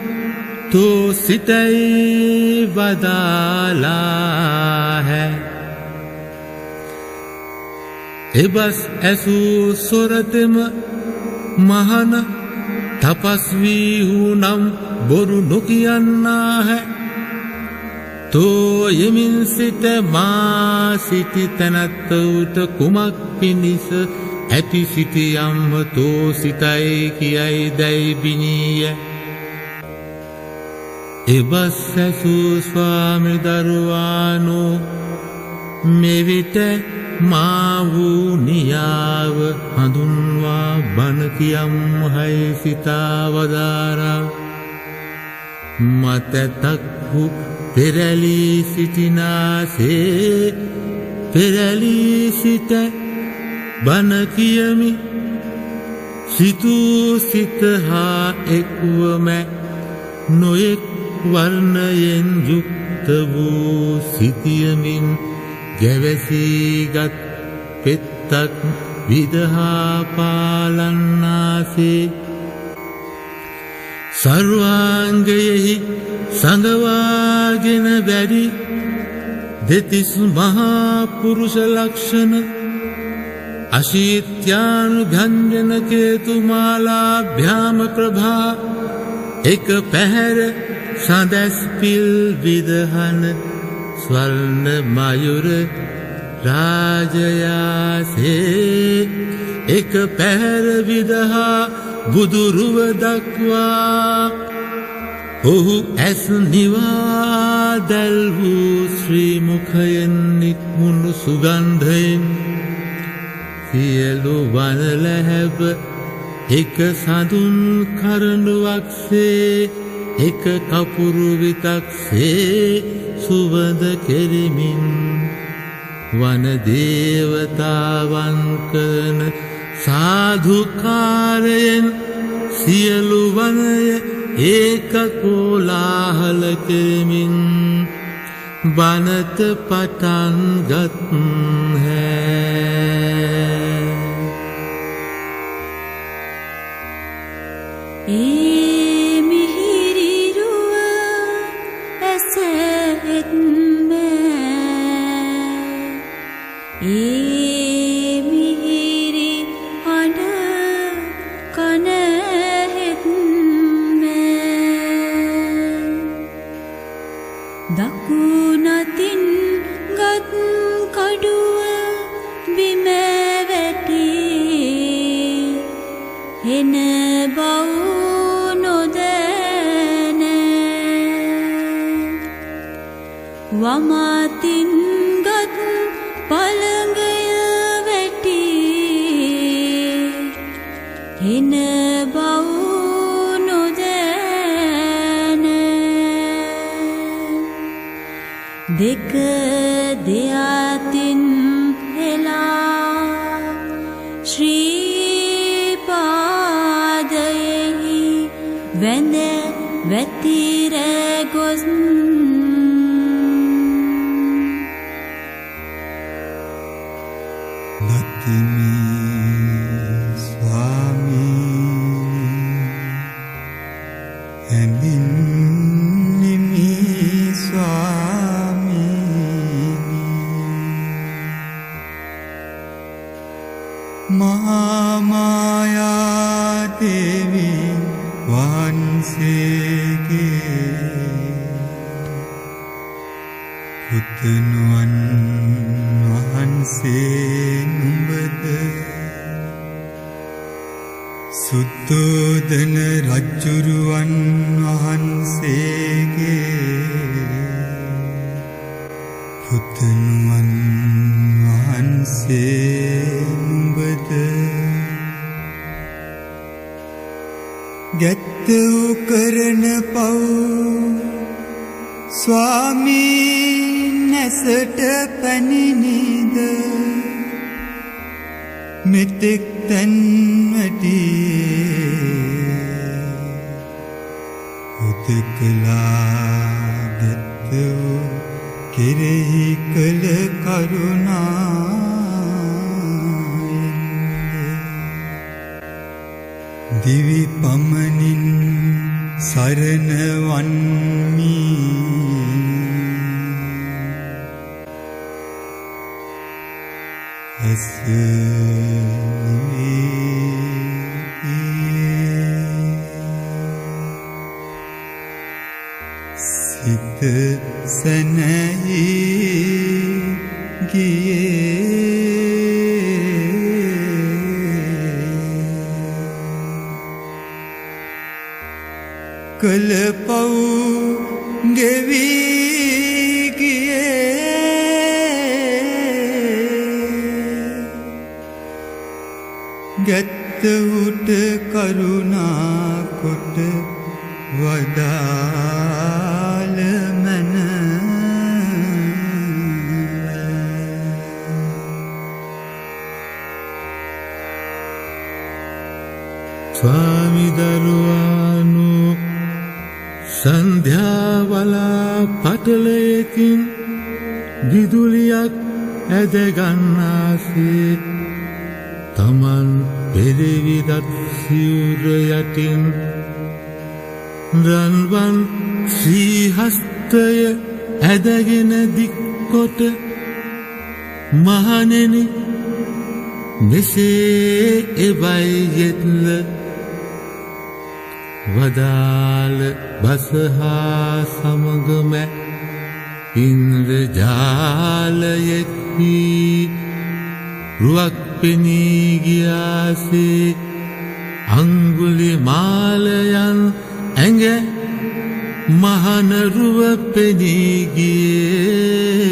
තෝ සිතයි වදාලා है එබස් ඇසූ සොරතෙම මහන තපස් වී වූ නම් බොරු නොකියන්නා හැ තෝ යමින් සිට මා සිටි තැනැත්තවුට කුමක් පිණිස ඇති සිටියම්ම තෝ සිතයි කියයි දැයි බිනීය එබස් ඇසූ ස්වාමි දරුවානෝ මෙවිට මා වූ නියාව හඳුන්වා බණ කියම් හයි සිතාවදාරා මතතක්හු පෙරලී සිටිනාසේ පෙරලී සිට බණ කියමි සිතූ සිත හා එක්වම නොයෙක් වර්ණයෙන් යුක්ත වූ සිතියමින් ගැවසීගත් පෙත්තක් විදහා පාලන්නාසේ සර්වාංගයෙහි සඟවාගෙන වැඩි දෙතිස් මහා පුරුෂ ලක්ෂණ අශීත්‍යානුභංජන කේතුමාලාභ්‍යාම ප්‍රභා එක පැහැර සඳැස්පිල් විදහන ස්වර්ණ මයුර රාජයාසේ එක පැහැර විදහා බුදුරුව දක්වා ඔහු ඇස් නිවා දැල් වූ ශ්‍රී මුඛයෙන් නික්මුණු සුගන්ධයෙන් සියලු වනලැහැබ එක සඳුන් කරඬුවක්සේ එක කපුරු විතක්සේ සුවඳ කෙරෙමින් වන දේවතාවන් කරන සාධුකාරයෙන් සියලු වනය ඒක කෝලාහල කෙරෙමින් බනත පටන් ගත් හැ දකුණතින් ගත් කඩුව බිම වැටී එන බව නොදැන වමතින් ගත් පළඟය වැටී එන බව නොදැන දෙක දෙයතින් හෙලා ශ්‍රී පාදයෙහි වැඳ වැතිර ගොස් නතිමි ස්වාමී හැඳින්නිමි ස්වාමී මහා මායා දේවී වහන්සේගේ පුතුණුවන් වහන්සේ නුඹද සුද්ධෝදන රජ්ජුරුවන් වහන්සේගේ පුතුණුවන් වහන්සේ නුඹද ගැත්තෝ කරන පව් ස්වාමී නැසට පැනිනිද මෙතෙක් තැන් වැටියේ උදකලා ගැත්තෝ කෙරෙහි කළ කරුණාවෙන් දිවි පමනින් සරණ වන්නි සිත සැනහි ගියේ කළ පව් ගෙවී ගියේ ගැත්ත උට කරුණා කොට වදාළ මන ස්වාමි දරුවානු සන්ධ්‍යාවලා පටලයකින් විදුලියක් ඇදගන්නාසේ තමන් පෙරවිදත් සිවුර යටින් රන්වන් ශ්‍රීහස්තය ඇදගෙන දික්කොට මහණෙනි මෙසේ එබයි යෙත්ල වදාළ බසහා සමගම ඉන්ද්‍රජාලයෙහි රුවක් පෙනී ගියාසේ අංගුලිමාලයන් ඇඟ මහනරුව පෙනී ගියේ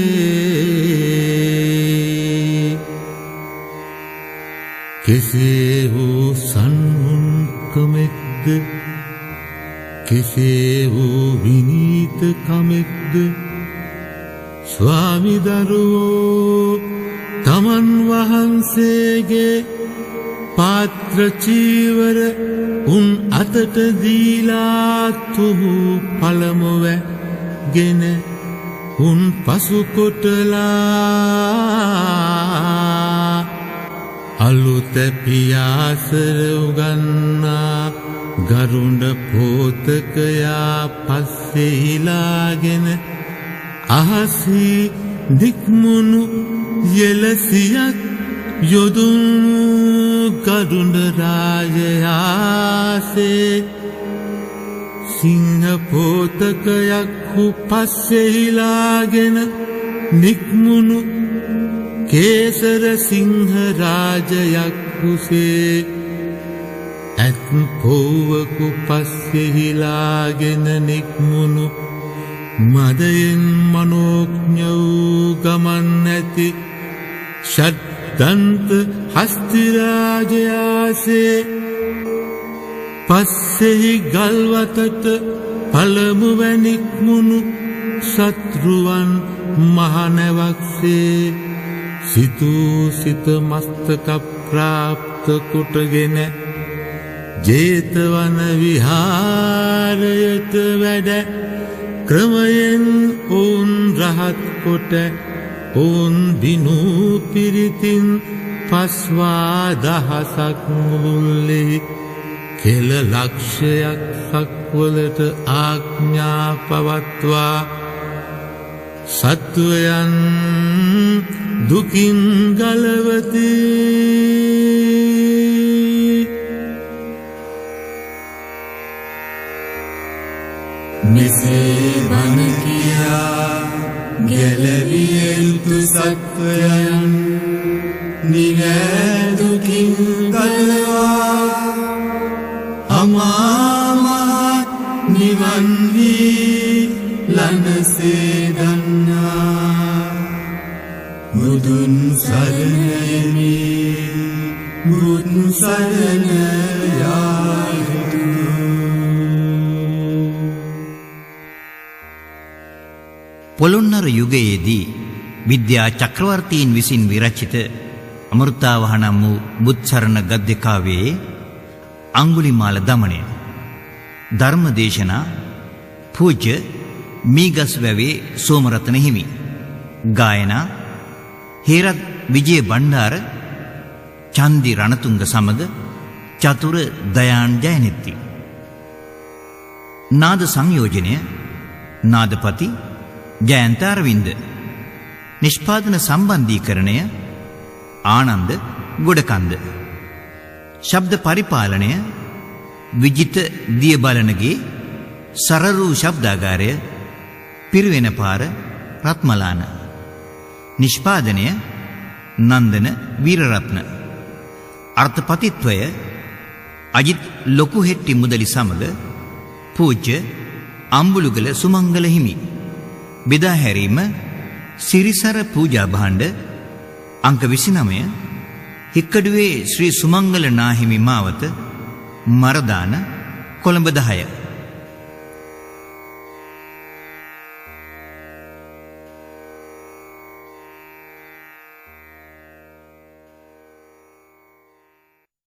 කෙසේ වූ සන්මුන්කමෙක්ද කෙසේ වූ විනීතකමෙක්ද ස්වාමි දරුවෝ තමන් වහන්සේගේ පාත්‍ර චීවර උන් අතට දීලා තුහු පළමුව ගෙන උන් පසු කොටලා අලුත පියාසර උගන්නා ගරුඬ පෝතකයා පස්සේ හිලාගෙන අහසේ දික්මුණු යෙලසියක් යොදුණු ගරුඬ රාජයාසේ සිංහ පෝතකයක්හු පස්සෙහිලාගෙන නික්මුණු කේසර සිංහ රාජයක්හුසේ ඇත් පෝවකු පස්සෙහිලාගෙන නික්මුණු මදයෙන් මනෝඥ වූ ගමන් ඇති ෂඩ්දන්ත හස්තිරාජයාසේ පස්සෙහි ගල්වතට පළමුවැනික්මුණු සත්රුවන් මහනැවක්සේ සිතූ සිත මස්තක ප්‍රාප්ත කොටගෙන ජේතවන විහාරයට වැඩ ක්‍රමයෙන් ඔවුන් රහත් කොට ඔවුන් දිනූ පිරිතින් පස්වා දහසක් මුළුල්ලෙහි කෙල ලක්ෂයක් සක්වලට ආඥා පවත්වා සත්වයන් දුකින් ගලවති. මෙසේ බණ කියා ගැලවිය යුතු සත්වයන් නිරෑ දුකින් ගලවා අමාමහත් නිවන් වී ලනසේ ගන්නා බුදුන් සරණයමි බුදුන් සරණ යා යුතුය. පොළොන්නර යුගයේදී විද්‍යා චක්‍රවර්තීන් විසින් විරචිත අමෘතාවහ නම් වූ බුත්සරණ ගද්‍ය කාව්‍යයේ අංගුලිමාල දමනය ධර්මදේශනා පූජ්‍ය මීගස්වැවේ සෝමරතන හිමි. ගායනා හේරත් විජය බණ්ඩාර චන්දි රණතුංග සමග චතුර දයාන් ජයනෙත්ති. නාද සංයෝජනය නාදපති ජයන්ත අරවින්ද. නිෂ්පාදන සම්බන්ධීකරණය ආනන්ද ගොඩකන්ද. ශබ්ද පරිපාලනය විජිත දියබලනගේ සරරූ ශබ්දාගාරය පිරිවෙන පාර රත්මලාන. නිෂ්පාදනය නන්දන වීරරත්න. අර්ථපතිත්වය අජිත් ලොකුහෙට්ටි මුදලි සමග පූජ්‍ය අම්බුලුගල සුමංගල හිමි. බෙදා හැරීම සිරිසර පූජා භාණ්ඩ අංක 29 හික්කඩුවේ ශ්‍රී සුමංගල නාහිමි මාවත මරදාන කොළඹ 10.